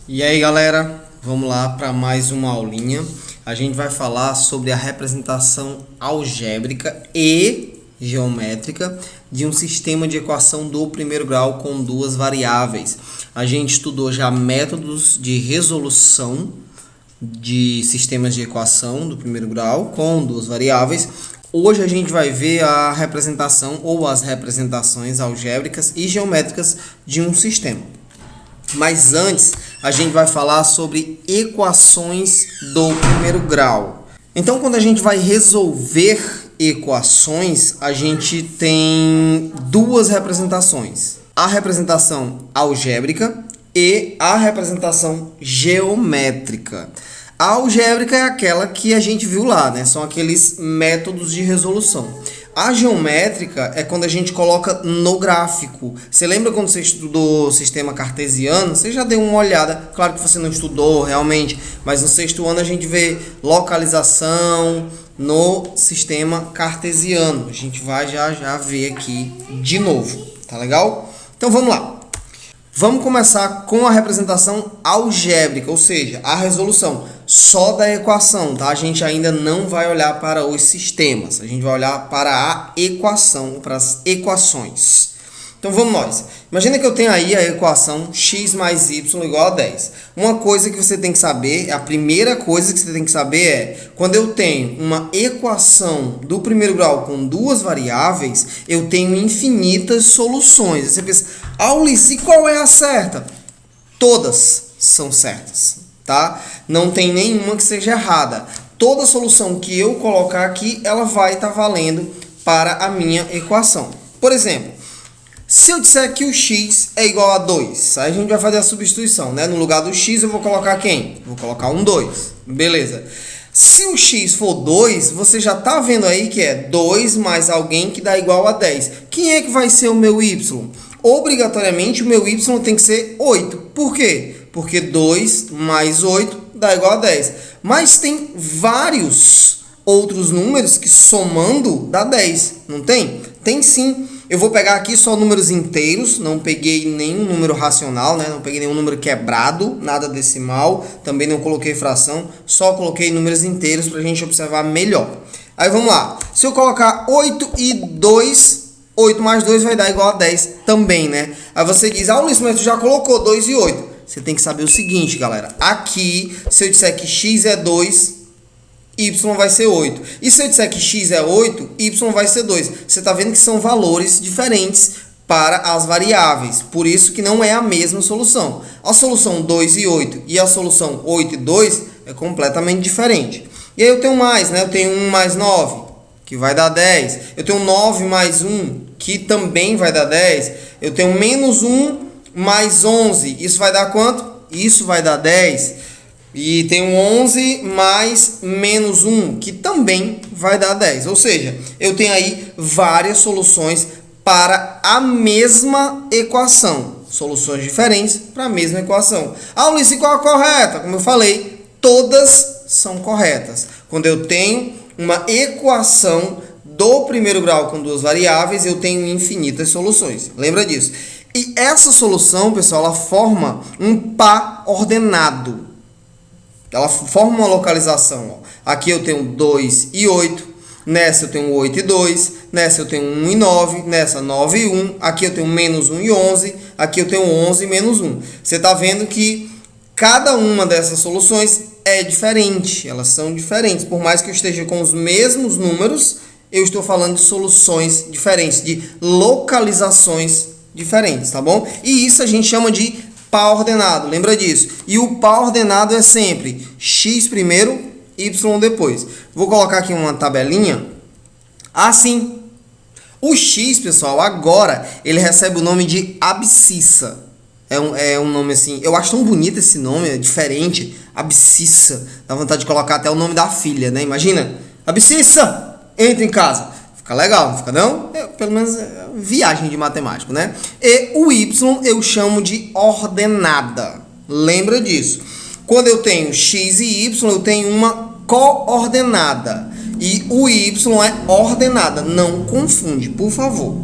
E aí galera, vamos lá para mais uma aulinha. A gente vai falar sobre a representação algébrica e geométrica de um sistema de equação do primeiro grau com duas variáveis. A gente estudou já métodos de resolução de sistemas de equação do primeiro grau com duas variáveis. Hoje a gente vai ver a representação ou as representações algébricas e geométricas de um sistema. Mas antes, a gente vai falar sobre equações do primeiro grau. Então, quando a gente vai resolver equações, a gente tem duas representações. A representação algébrica e a representação geométrica. A algébrica é aquela que a gente viu lá, né? São aqueles métodos de resolução. A geométrica é quando a gente coloca no gráfico. Você lembra quando você estudou sistema cartesiano? Você já deu uma olhada, claro que você não estudou realmente, mas no sexto ano a gente vê localização no sistema cartesiano. A gente vai já ver aqui de novo, tá legal? Então vamos lá. Vamos começar com a representação algébrica, ou seja, a resolução só da equação, tá? A gente ainda não vai olhar para os sistemas, a gente vai olhar para a equação, para as equações. Então vamos nós. Imagina que eu tenho aí a equação x mais y igual a 10. Uma coisa que você tem que saber, a primeira coisa que você tem que saber é, quando eu tenho uma equação do primeiro grau com duas variáveis, eu tenho infinitas soluções. Você pensa, Aulice, e qual é a certa? Todas são certas, tá? Não tem nenhuma que seja errada. Toda solução que eu colocar aqui, ela vai estar valendo para a minha equação. Por exemplo, se eu disser que o x é igual a 2, aí a gente vai fazer a substituição, né? No lugar do x eu vou colocar quem? Vou colocar um 2, beleza. Se o x for 2, você já está vendo aí que é 2 mais alguém que dá igual a 10. Quem é que vai ser o meu y? Obrigatoriamente o meu y tem que ser 8. Por quê? Porque 2 mais 8 dá igual a 10. Mas tem vários outros números que somando dá 10, não tem? Tem sim. Eu vou pegar aqui só números inteiros, não peguei nenhum número racional, né? Não peguei nenhum número quebrado, nada decimal, também não coloquei fração, só coloquei números inteiros para a gente observar melhor. Aí vamos lá. Se eu colocar 8 e 2, 8 mais 2 vai dar igual a 10 também, né? Aí você diz, Ulisses, mas tu já colocou 2 e 8. Você tem que saber o seguinte, galera. Aqui, se eu disser que x é 2, y vai ser 8. E se eu disser que x é 8, y vai ser 2. Você está vendo que são valores diferentes para as variáveis. Por isso que não é a mesma solução. A solução 2 e 8 e a solução 8 e 2 é completamente diferente. E aí eu tenho mais, né? Eu tenho 1 mais 9, que vai dar 10. Eu tenho 9 mais 1, que também vai dar 10. Eu tenho menos 1 mais 11. Isso vai dar quanto? Isso vai dar 10. E tem um 11 mais menos 1, que também vai dar 10. Ou seja, eu tenho aí várias soluções para a mesma equação. Soluções diferentes para a mesma equação. Ah, Ulisses, qual é a correta? Como eu falei, todas são corretas. Quando eu tenho uma equação do primeiro grau com duas variáveis, eu tenho infinitas soluções. Lembra disso? E essa solução, pessoal, ela forma um par ordenado. Ela forma uma localização. Ó. Aqui eu tenho 2 e 8. Nessa eu tenho 8 e 2. Nessa eu tenho 1 e 9. Nessa 9 e 1. Aqui eu tenho menos 1 e 11. Aqui eu tenho 11 e menos 1. Você está vendo que cada uma dessas soluções é diferente. Elas são diferentes. Por mais que eu esteja com os mesmos números, eu estou falando de soluções diferentes, de localizações diferentes, tá bom? E isso a gente chama de par ordenado, lembra disso? E o par ordenado é sempre x primeiro, y depois. Vou colocar aqui uma tabelinha. Assim, o x, pessoal, agora ele recebe o nome de abscissa. É um nome assim, eu acho tão bonito esse nome, é diferente. Abscissa. Dá vontade de colocar até o nome da filha, né? Imagina, abscissa, entra em casa. Fica legal, não fica não? Pelo menos é viagem de matemático, né? E o y eu chamo de ordenada. Lembra disso. Quando eu tenho x e y, eu tenho uma coordenada. E o y é ordenada. Não confunde, por favor.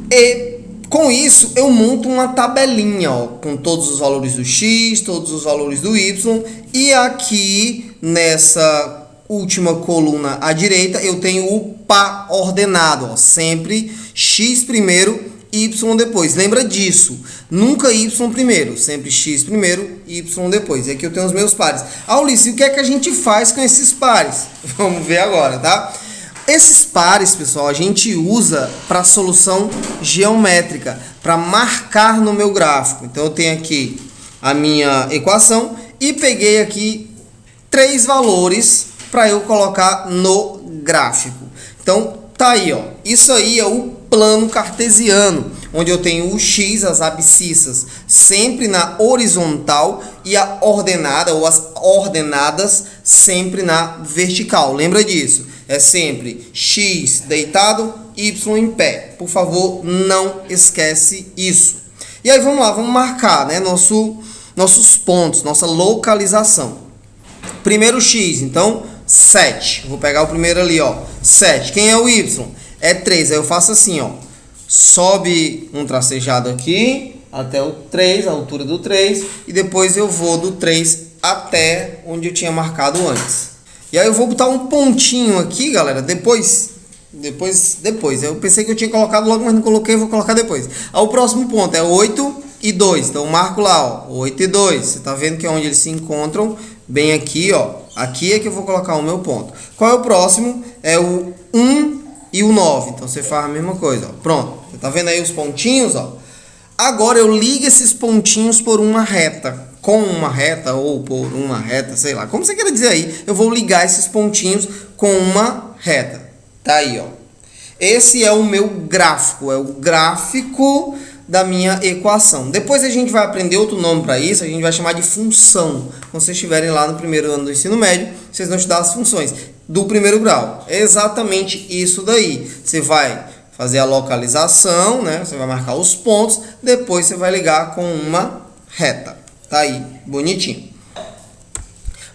E Com isso, eu monto uma tabelinha, ó, com todos os valores do x, todos os valores do y, e aqui nessa última coluna à direita eu tenho o par ordenado, ó, sempre x primeiro, y depois. Lembra disso, nunca y primeiro, sempre x primeiro, y depois. E aqui eu tenho os meus pares. Ulisses, o que é que a gente faz com esses pares? Vamos ver agora, tá? Esses pares, pessoal, a gente usa para solução geométrica, para marcar no meu gráfico. Então, eu tenho aqui a minha equação e peguei aqui 3 valores para eu colocar no gráfico. Então, tá aí, ó. Isso aí é o plano cartesiano, onde eu tenho o x, as abscissas, sempre na horizontal e a ordenada ou as ordenadas sempre na vertical. Lembra disso? É sempre x deitado, y em pé. Por favor, não esquece isso. E aí vamos lá, vamos marcar, né, nossos pontos, nossa localização. Primeiro x, então 7. Vou pegar o primeiro ali, ó. 7. Quem é o y? É 3. Aí eu faço assim, ó. Sobe um tracejado aqui até o 3, a altura do 3, e depois eu vou do 3 até onde eu tinha marcado antes. E aí eu vou botar um pontinho aqui, galera, depois. Eu pensei que eu tinha colocado logo, mas não coloquei, vou colocar depois. Aí o próximo ponto é 8 e 2. Então eu marco lá, ó, 8 e 2. Você tá vendo que é onde eles se encontram, bem aqui, ó. Aqui é que eu vou colocar o meu ponto. Qual é o próximo? É o 1 e o 9. Então você faz a mesma coisa, ó. Pronto. Você tá vendo aí os pontinhos, ó? Agora eu ligo esses pontinhos por uma reta. Com uma reta ou por uma reta, sei lá, como você quer dizer aí, eu vou ligar esses pontinhos com uma reta. Tá aí, ó. Esse é o meu gráfico, é o gráfico da minha equação. Depois a gente vai aprender outro nome para isso, a gente vai chamar de função. Quando vocês estiverem lá no primeiro ano do ensino médio, vocês vão estudar as funções do primeiro grau. É exatamente isso daí. Você vai fazer a localização, né? Você vai marcar os pontos, depois você vai ligar com uma reta. Tá aí, bonitinho.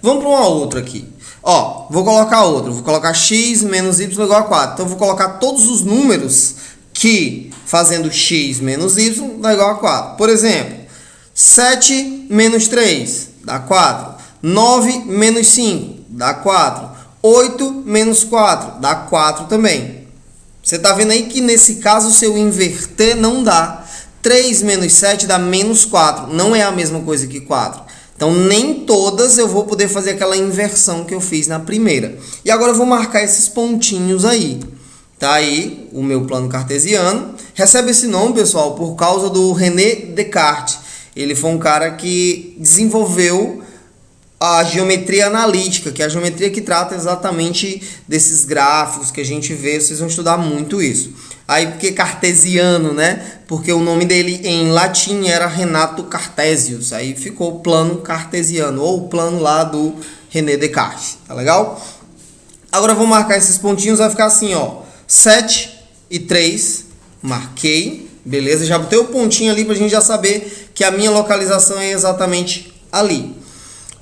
Vamos para uma outra aqui. Ó, vou colocar outra. Vou colocar x menos y igual a 4. Então, eu vou colocar todos os números que, fazendo x menos y, dá igual a 4. Por exemplo, 7 menos 3 dá 4. 9 menos 5 dá 4. 8 menos 4 dá 4 também. Você tá vendo aí que, nesse caso, se eu inverter, não dá. 3 menos 7 dá menos 4. Não é a mesma coisa que 4. Então, nem todas eu vou poder fazer aquela inversão que eu fiz na primeira. E agora eu vou marcar esses pontinhos aí. Tá aí o meu plano cartesiano. Recebe esse nome, pessoal, por causa do René Descartes. Ele foi um cara que desenvolveu a geometria analítica, que é a geometria que trata exatamente desses gráficos que a gente vê. Vocês vão estudar muito isso. Aí, porque cartesiano, né? Porque o nome dele em latim era Renato Cartesius. Aí ficou plano cartesiano, ou o plano lá do René Descartes. Tá legal? Agora eu vou marcar esses pontinhos, vai ficar assim, ó. 7 e 3, marquei. Beleza? Já botei o pontinho ali pra gente já saber que a minha localização é exatamente ali.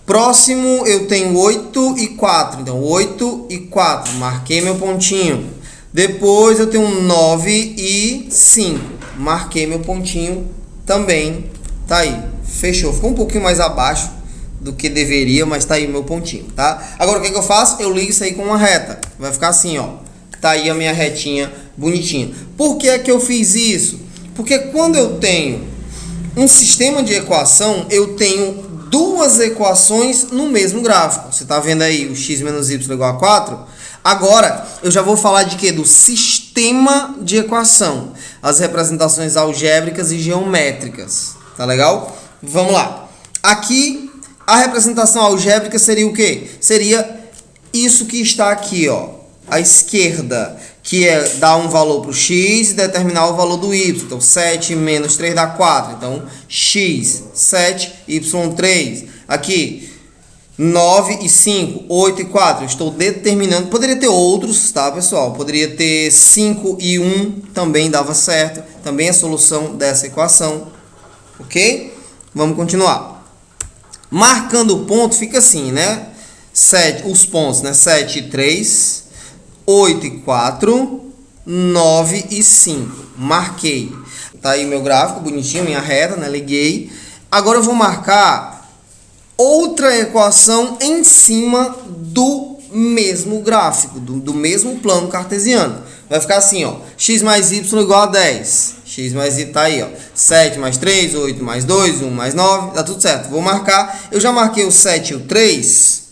Próximo eu tenho 8 e 4. Então, 8 e 4. Marquei meu pontinho. Depois eu tenho 9 e 5. Marquei meu pontinho também. Tá aí. Fechou. Ficou um pouquinho mais abaixo do que deveria, mas tá aí o meu pontinho, tá? Agora o que eu faço? Eu ligo isso aí com uma reta. Vai ficar assim, ó. Tá aí a minha retinha bonitinha. Por que é que eu fiz isso? Porque quando eu tenho um sistema de equação, eu tenho duas equações no mesmo gráfico. Você tá vendo aí o x menos y igual a 4? Agora, eu já vou falar de quê? Do sistema de equação. As representações algébricas e geométricas. Tá legal? Vamos lá. Aqui, a representação algébrica seria o quê? Seria isso que está aqui, ó. À esquerda, que é dar um valor para o x e determinar o valor do y. Então, 7 menos 3 dá 4. Então, x, 7, y, 3. Aqui, 9 e 5, 8 e 4. Eu estou determinando. Poderia ter outros, tá, pessoal? Poderia ter 5 e 1, também dava certo. Também é a solução dessa equação. Ok? Vamos continuar. Marcando o ponto, fica assim, né? 7, os pontos, né? 7 e 3, 8 e 4, 9 e 5. Marquei. Tá aí meu gráfico, bonitinho, minha reta, né? Liguei. Agora eu vou marcar outra equação em cima do mesmo gráfico, do mesmo plano cartesiano. Vai ficar assim, ó. X mais y igual a 10. X mais y tá aí, ó. 7 mais 3, 8 mais 2, 1 mais 9. Tá tudo certo. Vou marcar. Eu já marquei o 7 e o 3,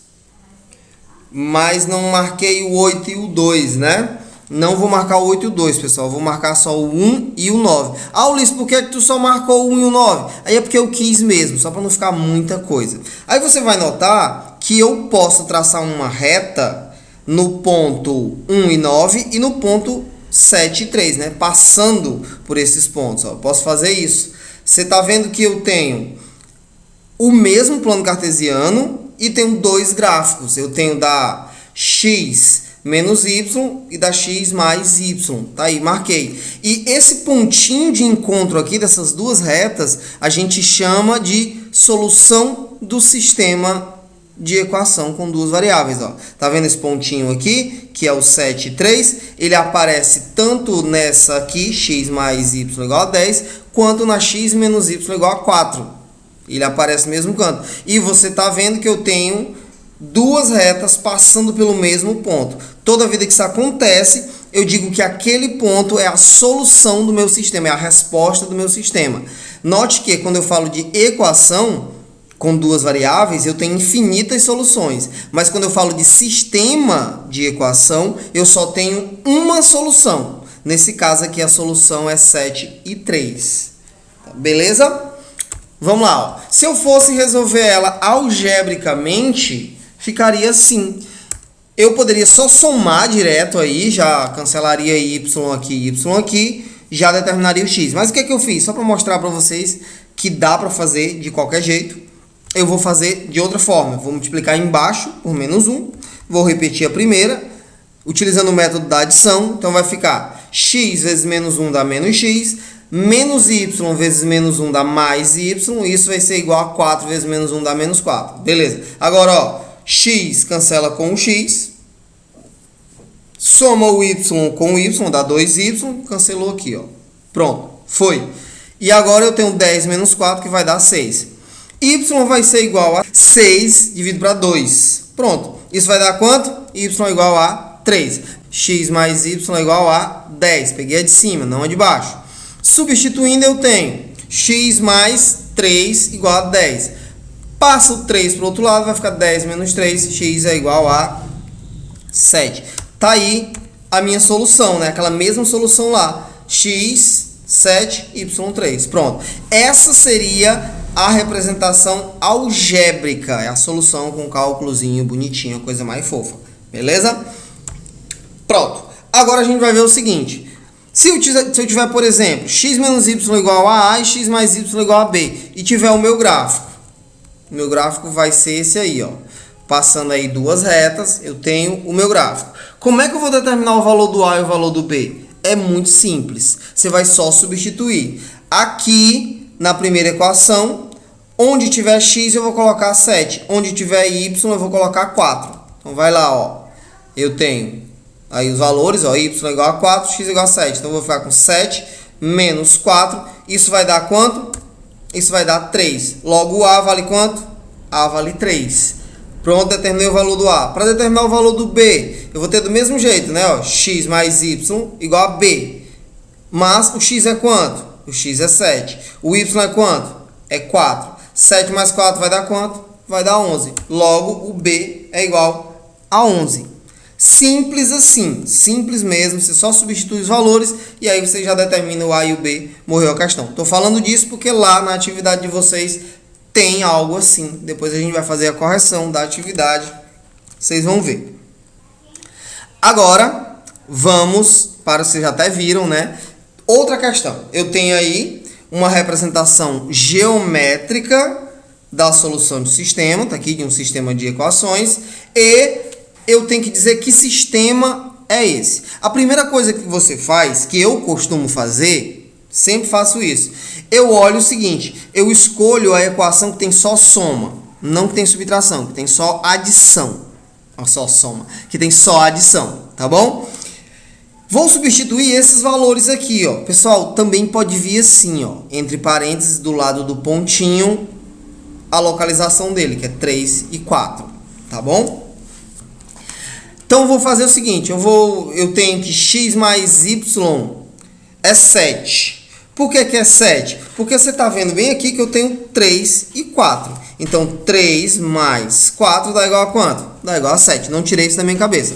mas não marquei o 8 e o 2, né? Não vou marcar o 8 e o 2, pessoal. Vou marcar só o 1 e o 9. Ah, Ulisses, por que tu só marcou o 1 e o 9? Aí é porque eu quis mesmo, só para não ficar muita coisa. Aí você vai notar que eu posso traçar uma reta no ponto 1 e 9 e no ponto 7 e 3, né? Passando por esses pontos, ó. Eu posso fazer isso. Você tá vendo que eu tenho o mesmo plano cartesiano e tenho dois gráficos. Eu tenho da x menos y e da x mais y. Tá aí, marquei. E esse pontinho de encontro aqui dessas duas retas, a gente chama de solução do sistema de equação com duas variáveis, ó. Tá vendo esse pontinho aqui, que é o 7 e 3? Ele aparece tanto nessa aqui, x mais y igual a 10, quanto na x menos y igual a 4. Ele aparece no mesmo canto. E você tá vendo que eu tenho duas retas passando pelo mesmo ponto. Toda vida que isso acontece, eu digo que aquele ponto é a solução do meu sistema, é a resposta do meu sistema. Note que quando eu falo de equação com duas variáveis, eu tenho infinitas soluções. Mas quando eu falo de sistema de equação, eu só tenho uma solução. Nesse caso aqui, a solução é 7 e 3. Beleza? Vamos lá. Ó. Se eu fosse resolver ela algebricamente, ficaria assim. Eu poderia só somar direto aí, já cancelaria y aqui, já determinaria o x. Mas o que é que eu fiz? Só para mostrar para vocês que dá para fazer de qualquer jeito. Eu vou fazer de outra forma. Vou multiplicar embaixo por menos 1. Vou repetir a primeira, utilizando o método da adição. Então vai ficar x vezes menos 1 dá menos x. Menos y vezes menos 1 dá mais y. Isso vai ser igual a 4 vezes menos 1 dá menos 4. Beleza. Agora, ó, x cancela com o x. Soma o y com o y, dá 2y. Cancelou aqui, ó. Pronto. Foi. E agora eu tenho 10 menos 4, que vai dar 6. Y vai ser igual a 6 dividido para 2. Pronto. Isso vai dar quanto? Y igual a 3. X mais y igual a 10. Peguei a de cima, não a de baixo. Substituindo, eu tenho x mais 3 igual a 10. Passa o 3 para o outro lado, vai ficar 10 menos 3. X é igual a 7. Tá aí a minha solução, né? Aquela mesma solução lá. X, 7, y, 3. Pronto. Essa seria a representação algébrica. É a solução com cálculozinho bonitinho, coisa mais fofa. Beleza? Pronto. Agora a gente vai ver o seguinte. Se eu tiver, por exemplo, x menos y igual a e x mais y igual a b, e tiver o meu gráfico vai ser esse aí, ó. Passando aí duas retas, eu tenho o meu gráfico. Como é que eu vou determinar o valor do a e o valor do b? É muito simples. Você vai só substituir. Aqui, na primeira equação, onde tiver x eu vou colocar 7. Onde tiver y eu vou colocar 4. Então vai lá, ó. Eu tenho aí os valores, ó, y igual a 4, x igual a 7. Então, eu vou ficar com 7 menos 4. Isso vai dar quanto? Isso vai dar 3. Logo, o a vale quanto? A vale 3. Pronto, determinei o valor do a. Para determinar o valor do b, eu vou ter do mesmo jeito, né? Ó, x mais y igual a b. Mas o x é quanto? O x é 7. O y é quanto? É 4. 7 mais 4 vai dar quanto? Vai dar 11. Logo, o b é igual a 11. Simples assim, simples mesmo, você só substitui os valores e aí você já determina o a e o b, morreu a questão. Estou falando disso porque lá na atividade de vocês tem algo assim. Depois a gente vai fazer a correção da atividade, vocês vão ver. Agora, vamos para, vocês já até viram, né? Outra questão, eu tenho aí uma representação geométrica da solução do sistema, tá aqui de um sistema de equações, e eu tenho que dizer que sistema é esse. A primeira coisa que você faz, que eu costumo fazer, sempre faço isso. Eu olho o seguinte, eu escolho a equação que tem só soma, não que tem subtração, que tem só adição. Não só soma, que tem só adição, tá bom? Vou substituir esses valores aqui, ó. Pessoal, também pode vir assim, ó, entre parênteses do lado do pontinho, a localização dele, que é 3 e 4, tá bom? Então, vou fazer o seguinte, eu tenho que x mais y é 7. Por que é 7? Porque você está vendo bem aqui que eu tenho 3 e 4. Então, 3 mais 4 dá igual a quanto? Dá igual a 7. Não tirei isso da minha cabeça.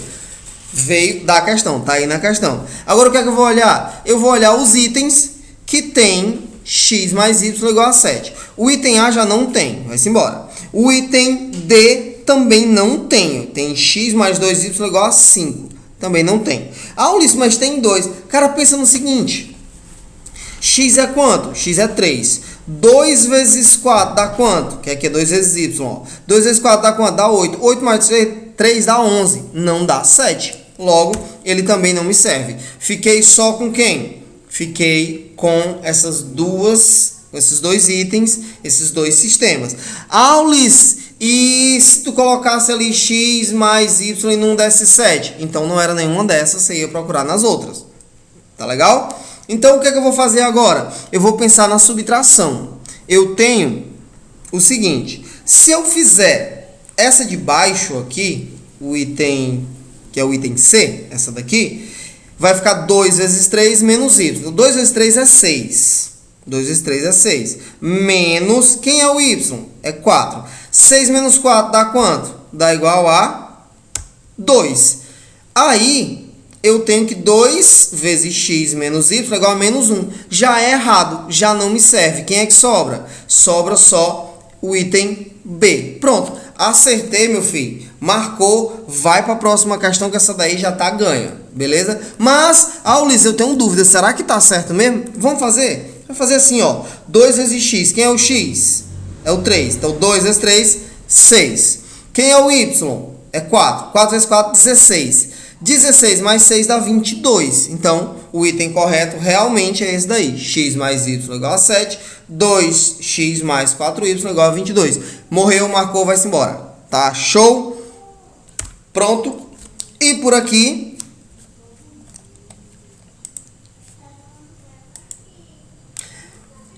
Veio da questão, tá aí na questão. Agora, o que é que eu vou olhar? Eu vou olhar os itens que tem x mais y igual a 7. O item A já não tem, vai-se embora. O item D também não tem. Tem x mais 2y igual a 5. Também não tem. Ah, Ulisses, mas tem 2. Cara, pensa no seguinte. X é quanto? X é 3. 2 vezes 4 dá quanto? Que aqui é 2 vezes y. Ó. 2 vezes 4 dá quanto? Dá 8. 8 mais 3 dá 11. Não dá 7. Logo, ele também não me serve. Fiquei só com quem? Fiquei com esses dois itens, esses dois sistemas. Ah, Ulisses, e se tu colocasse ali x mais y e não desse 7? Então não era nenhuma dessas, você ia procurar nas outras. Tá legal? Então o que é que eu vou fazer agora? Eu vou pensar na subtração. Eu tenho o seguinte, se eu fizer essa de baixo aqui, o item, que é o item C, essa daqui, vai ficar 2 vezes 3 menos y. 2 vezes 3 é 6. 2 vezes 3 é 6. Menos, quem é o y? É 4. 6 menos 4 dá quanto? Dá igual a 2. Aí, eu tenho que 2 vezes x menos y é igual a menos 1. Já é errado, já não me serve. Quem é que sobra? Sobra só o item B. Pronto, acertei, meu filho. Marcou, vai para a próxima questão que essa daí já tá ganha, beleza? Mas, Ulisses, eu tenho dúvida, será que tá certo mesmo? Vamos fazer? Vai fazer assim, ó, 2 vezes x, quem é o x? É o 3, então 2 vezes 3, 6. Quem é o y? É 4, 4 vezes 4, 16. 16 mais 6 dá 22, então o item correto realmente é esse daí, x mais y igual a 7, 2x mais 4y igual a 22. Morreu, marcou, vai-se embora, tá? Show? Pronto. E por aqui,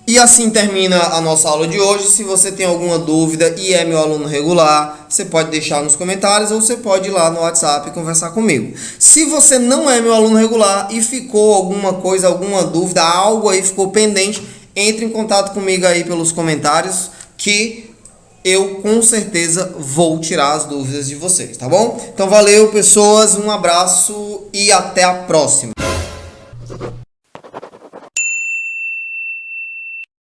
e assim termina a nossa aula de hoje. Se você tem alguma dúvida e é meu aluno regular, você pode deixar nos comentários ou você pode ir lá no WhatsApp e conversar comigo. Se você não é meu aluno regular e ficou alguma coisa, alguma dúvida, algo aí ficou pendente, entre em contato comigo aí pelos comentários que eu com certeza vou tirar as dúvidas de vocês, tá bom? Então valeu, pessoas, um abraço e até a próxima.